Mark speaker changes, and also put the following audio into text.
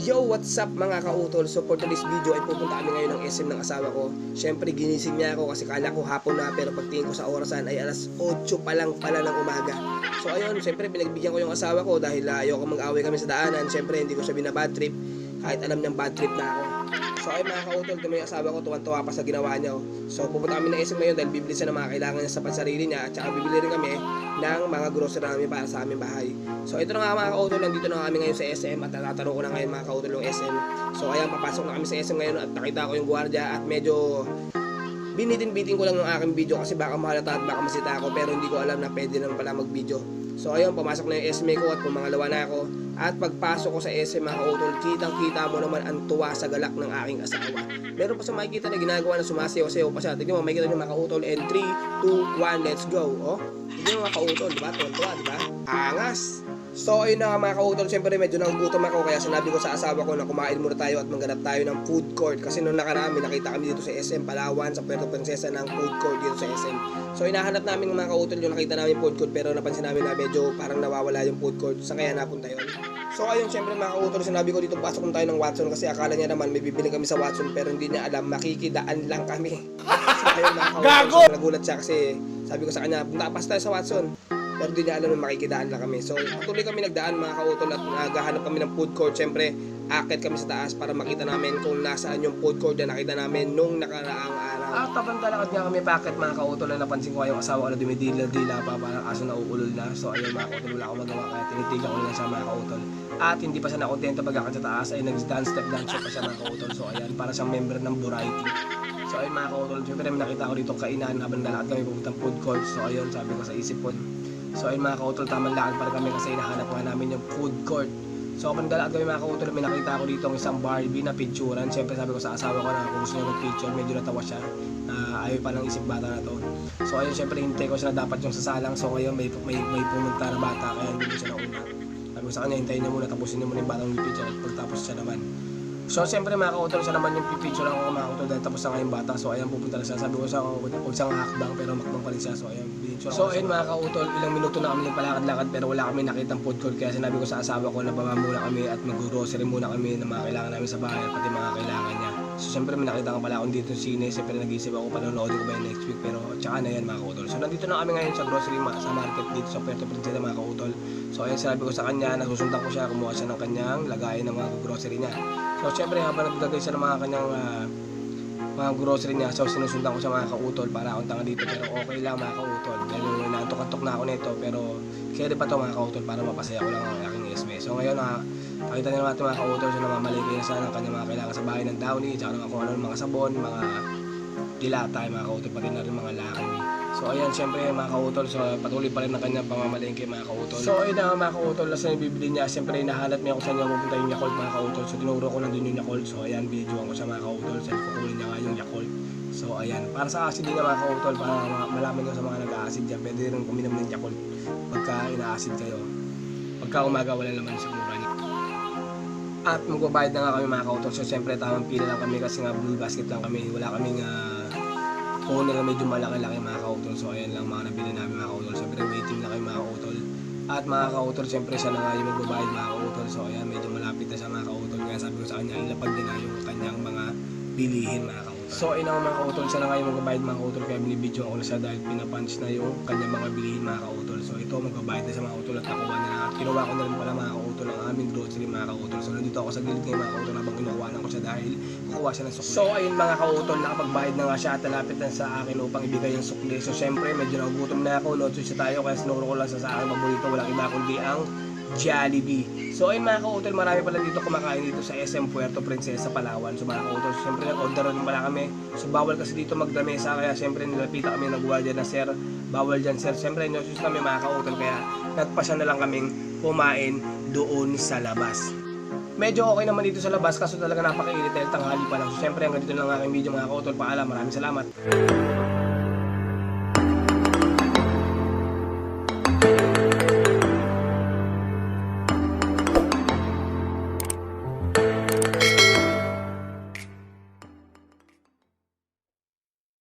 Speaker 1: Yo, what's up mga kautol? So for today's video ay pupunta kami ngayon ng SM ng asawa ko. Siyempre ginising niya ako kasi kala ko hapon na, pero pagtingin ko sa orasan ay alas 8 pa lang pala ng umaga. So ayun, siyempre pinagbigyan ko yung asawa ko dahil ayoko mag-away kami sa daanan. Siyempre hindi ko siya binabad trip kahit alam niyang bad trip na ako. So ayun mga kautol, kami yung asawa ko tuwan-tuwa pa sa ginawa niya. So pupunta kami ng SM ngayon dahil bibili siya ng mga kailangan niya sa pansarili niya, at saka bibili rin kami ng mga grocery namin para sa aming bahay. So ito na nga mga kautol, nandito na kami ngayon sa SM at tatanong ko na ngayon mga kautol yung SM. So ayan, papasok na kami sa SM ngayon at nakita ko yung gwardiya at medyo binitin-bitin ko lang yung aking video kasi baka mahalata at baka masita ako, pero hindi ko alam na pwede naman pala mag-video. So ayun, pumasok na yung SM ko at pumangalawa na ako. At pagpasok ko sa SM mga kautol, kitang-kita mo naman ang tuwa sa galak ng aking asawa. Meron pa sa makikita na ginagawa na sumasayaw-sayaw pa siya. Tignan mo, makikita nyo mga kautol. And 3, 2, 1, let's go. Oh, tignan mo mga kautol, diba? Tuwa, diba? Angas! So ayun na mga kautol, siyempre medyo nagugutom ako, kaya sinabi ko sa asawa ko na kumain muna tayo at maghanap tayo ng food court. Kasi nung nakaraan, nakita kami dito sa SM Palawan, sa Puerto Princesa ng food court dito sa SM. So hinahanap namin mga kautol yung nakita namin food court, pero napansin namin na medyo parang nawawala yung food court. Saan kaya napunta yun? So ayun, siyempre mga kautol, sinabi ko dito pasok tayo ng Watson kasi akala niya naman may bibili kami sa Watson, pero hindi niya alam, makikidaan lang kami. So ayun mga kautol, so, nagulat siya kasi sabi ko sa kanya, punta pa tayo sa Watson. Pero di niya alam na makikidaan lang kami. So patuloy kami nagdaan mga kautol at naghahanap kami ng food court. Siyempre akit kami sa taas para makita namin kung nasaan yung food court na nakita namin nung nakaraang araw. At tabang talakad nga kami packet mga kautol, na napansin ko yung asawa ko na dumidila-dila pa, parang aso na uulol na. So ayun mga kautol, wala akong magawa kaya tinitigan ko lang siya mga kautol. At hindi pa siya nakontento pagkakit sa taas ay nag-dance step dancer pa siya mga kautol. So ayan, para siyang member ng variety. So ayun mga kautol, siyempre nakita ko dito kainan habang nalakad kami pupuntang food court. So ayun, sabi ko sa isip ko, so ayun mga kautol, tamang lakad para kami kasi hinahanap nga namin yung food court. So kapag naglalakad kami mga kautol, may nakita ko dito ang isang Barbie na picturean. Siyempre sabi ko sa asawa ko na kung gusto niya mag-picture, medyo natawa siya na ayaw pa ng isip bata na to. So ayun, siyempre hintay ko siya na dapat yung sasalang. So ngayon may pumunta na bata, kaya hindi ko siya nauna. Sabi ko sa kanya, hintayin niya muna, tapusin niya muna yung batang picture at pagtapos siya naman. So siyempre mga kautol, siya naman yung pipicture ako mga kautol dahil tapos na nga yung bata. So ayan, pupunta na siya. Sabi ko sa huwag siyang hakbang, pero makbang pa rin siya. So ayan, picture. So ayun mga kautol, ilang minuto na kami nagpalakad-lakad pero wala kami nakitang food court. Kaya sinabi ko sa asawa ko na baba muna kami at mag-grocery muna kami ng mga kailangan namin sa bahay at pati mga kailangan niya. So siyempre may nakita ko pala akong dito sa sine. Siyempre nag-isip ako panonood ko ba yung next week, pero tsaka na yan mga kautol. So nandito na kami ngayon sa grocery sa market dito sa Puerto Princesa mga kautol. So ayun, sinabi ko sa kanya, nasusundan ko siya, kumuha siya ng kanyang lagayan ng mga grocery niya. So syempre habang nagdagay siya ng mga kanyang mga grocery niya, so sinusundan ko sa mga kautol para akong tanga dito, pero okay lang mga kautol. Dahil naantok-antok na ako nito, pero kaya pa to mga kautol para mapasaya ko lang ang aking esme. So ngayon nakita niyo naman mga kautol, so namamaliki na siya ng kanyang mga kailangan sa bahay ng Downy, tsaka naman kung ano mga sabon, mga dilata mga kautol, pati na rin mga lakay. So ayan, syempre mga kautol, so patuloy pa rin ang kanyang pamamalengke mga kautol. So ayun na mga kautol, nasa yung bibili niya, syempre hinahanap niya kung saan niya pupunta yung Yakult mga kautol. So tinuro ko nandun yung Yakult. So ayan, binidyoan ko sa mga kautol, so kukunin niya nga yung Yakult. So ayan, para sa acid din na mga kautol, para malaman nyo sa mga nag-acid dyan, pwede rin kuminom ng Yakult pagka ina-acid kayo. Pagka umaga wala naman siguro niya. At magbabayad na nga kami mga kautol. So syempre tamang pila lang kami kasi nga blue basket lang kami, wala kaming puno na medyo malaki-laki mga kautol. So ayan lang mga nabili namin mga kautol. Siyempre waiting na kayo mga kautol. At mga kautol, siyempre siya na nga yung magbabayad mga kautol. So ayan, medyo malapit na siya mga kautol. Kaya sabi ko sa kanya, ilapag din na yung kanyang mga bilihin mga kautol. So ayun mga kautol, siya na nga yung magbabayad mga kautol. Kaya binibidyo ako na siya dahil pinapunch na yung kanyang mga bilihin mga kautol. So ito, magbabayad na sa mga kautol at nakuha niya na. At kinuha ko na rin pala mga kautol ang aming grocery mga kautol. So nandito ako sa gilid ngayon mga kautol habang kinukuhanan ko siya dahil kukuha siya ng sukli. So ayun mga kautol, nakapagbayad na nga siya at nalapit na sa akin upang ibigay yung sukli. So syempre medyo nagugutom na ako, no siya tayo, kaya sinuro ko lang sa akin paborito, walang iba kundi ang Jollibee. So ayun mga kautol, marami pala dito kumakain dito sa SM Puerto Princesa Palawan. So mga kautol, syempre nag-order rin pala kami. So bawal kasi dito magdamesa, kaya syempre nilapitan kami nagguardia na sir, bawal dyan sir. Syempre nyosus kami mga kautol, kaya nagpasya na lang kaming kumain doon sa labas. Medyo okay naman dito sa labas, kaso talaga napakainit dahil tanghali pa lang. So syempre hanggang dito lang ang aking video mga kautol. Paalam, maraming salamat.